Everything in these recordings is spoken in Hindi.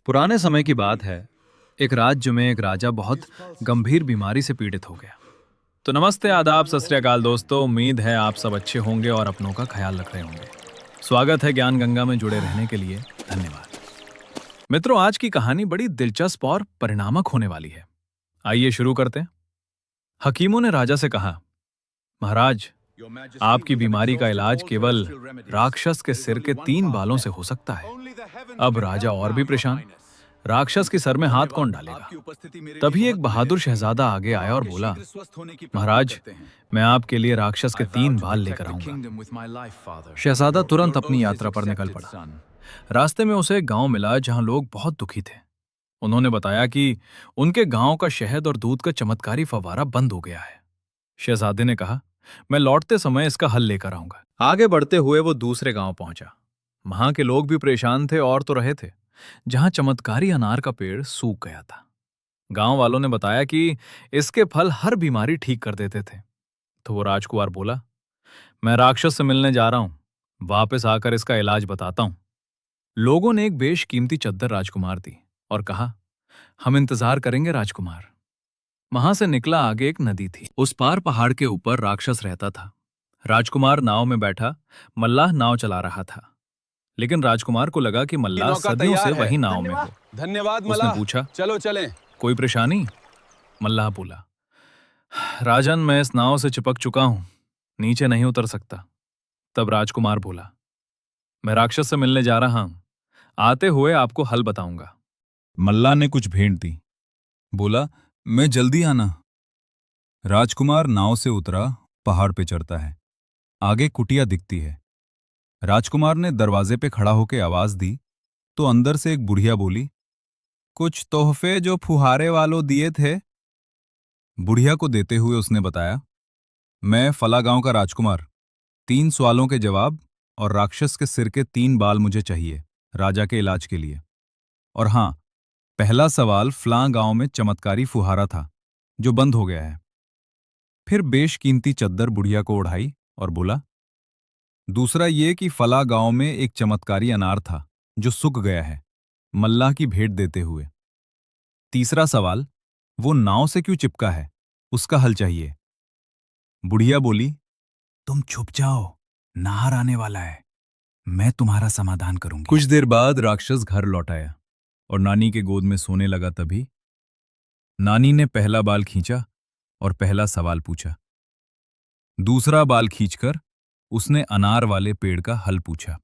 पुराने समय की बात है। एक राज्य में एक राजा बहुत गंभीर बीमारी से पीड़ित हो गया। तो नमस्ते, आदाब, सत श्री अकाल दोस्तों। उम्मीद है आप सब अच्छे होंगे और अपनों का ख्याल रख रहे होंगे। स्वागत है ज्ञान गंगा में जुड़े रहने के लिए धन्यवाद। मित्रों, आज की कहानी बड़ी दिलचस्प और परिणामक होने वाली है। आइए शुरू करते हैं। हकीमों ने राजा से कहा, महाराज, आपकी बीमारी का इलाज केवल राक्षस के सिर के 3 बालों से हो सकता है। अब राजा और भी परेशान। राक्षस के सर में हाथ कौन डालेगा? तभी एक बहादुर शहजादा आगे आया और बोला, महाराज, मैं आपके लिए राक्षस के 3 बाल लेकर आऊंगा। शहजादा तुरंत अपनी यात्रा पर निकल पड़ा। रास्ते में उसे एक गांव मिला जहां लोग बहुत दुखी थे। उन्होंने बताया कि उनके गांव का शहद और दूध का चमत्कारी फव्वारा बंद हो गया है। शहजादे ने कहा, मैं लौटते समय इसका हल लेकर आऊंगा। आगे बढ़ते हुए वो दूसरे गांव पहुंचा। वहां के लोग भी परेशान थे और तो रहे थे, जहां चमत्कारी अनार का पेड़ सूख गया था। गांव वालों ने बताया कि इसके फल हर बीमारी ठीक कर देते थे। तो वो राजकुमार बोला, मैं राक्षस से मिलने जा रहा हूं, वापस आकर इसका इलाज बताता हूं। लोगों ने एक बेशकीमती चद्दर राजकुमार दी और कहा, हम इंतजार करेंगे राजकुमार। वहां से निकला आगे एक नदी थी। उस पार पहाड़ के ऊपर राक्षस रहता था। राजकुमार नाव में बैठा मल्लाह नाव चला रहा था, लेकिन राजकुमार को लगा कि मल्लाह सदियों से वही नाव में हो। धन्यवाद उसने मल्लाह। पूछा, चलो चलें। कोई परेशानी? मल्लाह बोला, राजन, मैं इस नाव से चिपक चुका हूं, नीचे नहीं उतर सकता। तब राजकुमार बोला, मैं राक्षस से मिलने जा रहा हूं, आते हुए आपको हल बताऊंगा। मल्लाह ने कुछ भेंट दी। बोला, मैं जल्दी आना। राजकुमार नाव से उतरा, पहाड़ पे चढ़ता है। आगे कुटिया दिखती है। राजकुमार ने दरवाजे पे खड़ा होकर आवाज दी तो अंदर से एक बुढ़िया बोली, कुछ तोहफे जो फुहारे वालों दिए थे। बुढ़िया को देते हुए उसने बताया, मैं फला गांव का राजकुमार, 3 सवालों के जवाब और राक्षस के सिर के 3 बाल मुझे चाहिए राजा के इलाज के लिए। और हां, पहला सवाल, फलां गांव में चमत्कारी फुहारा था जो बंद हो गया है। फिर बेशकीमती चद्दर बुढ़िया को ओढ़ाई और बोला, दूसरा ये कि फला गांव में एक चमत्कारी अनार था जो सूख गया है, मल्लाह की भेंट देते हुए। तीसरा सवाल, वो नाव से क्यों चिपका है, उसका हल चाहिए। बुढ़िया बोली, तुम छुप जाओ, नाहर आने वाला है, मैं तुम्हारा समाधान करूंगी। कुछ देर बाद राक्षस घर लौट आया और नानी के गोद में सोने लगा। तभी नानी ने पहला बाल खींचा और पहला सवाल पूछा। दूसरा बाल खींचकर उसने अनार वाले पेड़ का हल पूछा।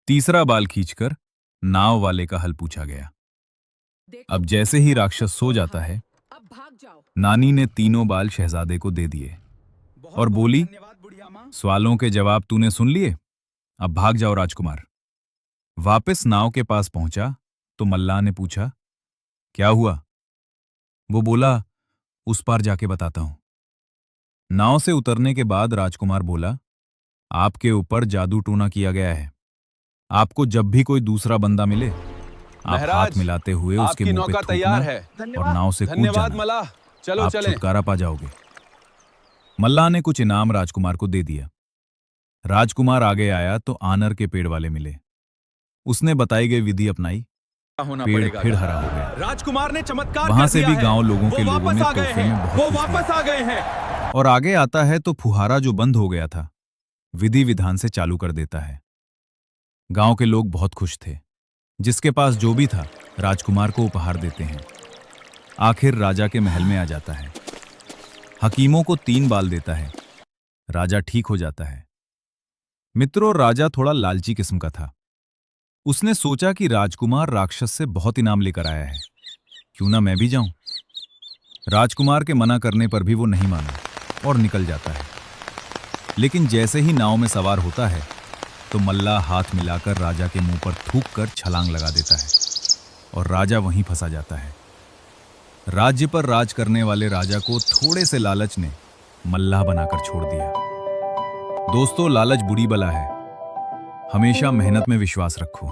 तीसरा बाल खींचकर नाव वाले का हल पूछा गया। अब जैसे ही राक्षस सो जाता है, नानी ने तीनों बाल शहजादे को दे दिए और बोली, सवालों के जवाब तूने सुन लिए, अब भाग जाओ राजकुमार। वापस नाव के पास पहुंचा तो मल्लाह ने पूछा, क्या हुआ? वो बोला, उस पार जाके बताता हूं। नाव से उतरने के बाद राजकुमार बोला, आपके ऊपर जादू टूना किया गया है। आपको जब भी कोई दूसरा बंदा मिले, आप हाथ मिलाते हुए उसके मुंह पे थूकना और नाव से कूद जाना। मल्लाह, चलो आप चलें। छुटकारा पा जाओगे। मल्लाह ने कुछ इनाम राजकुमार को दे दिया। राजकुमार आगे आया तो आनर के पेड़ वाले मिले। उसने बताई गई विधि अपनाई, पेड़ फिर हरा हो गया। राजकुमार ने चमत्कार वहां कर से दिया भी है। गांव लोगों के वो लोगों ने वापस आ गए तोहफे में हैं। बहुत वो खुश हुए। वापस आ गए हैं। और आगे आता है तो फुहारा जो बंद हो गया था, विधि विधान से चालू कर देता है। गांव के लोग बहुत खुश थे। जिसके पास जो भी था, राजकुमार को उपहार देते हैं। आखिर राजा के महल में आ जाता है। हकीमों को 3 बाल देता है। राजा ठीक हो जाता है। मित्रों, राजा थोड़ा लालची किस्म का था। उसने सोचा कि राजकुमार राक्षस से बहुत इनाम लेकर आया है, क्यों ना मैं भी जाऊं। राजकुमार के मना करने पर भी वो नहीं माना और निकल जाता है। लेकिन जैसे ही नाव में सवार होता है तो मल्लाह हाथ मिलाकर राजा के मुंह पर थूक कर छलांग लगा देता है और राजा वहीं फंसा जाता है। राज्य पर राज करने वाले राजा को थोड़े से लालच ने मल्लाह बनाकर छोड़ दिया। दोस्तों, लालच बुरी बला है। हमेशा मेहनत में विश्वास रखो।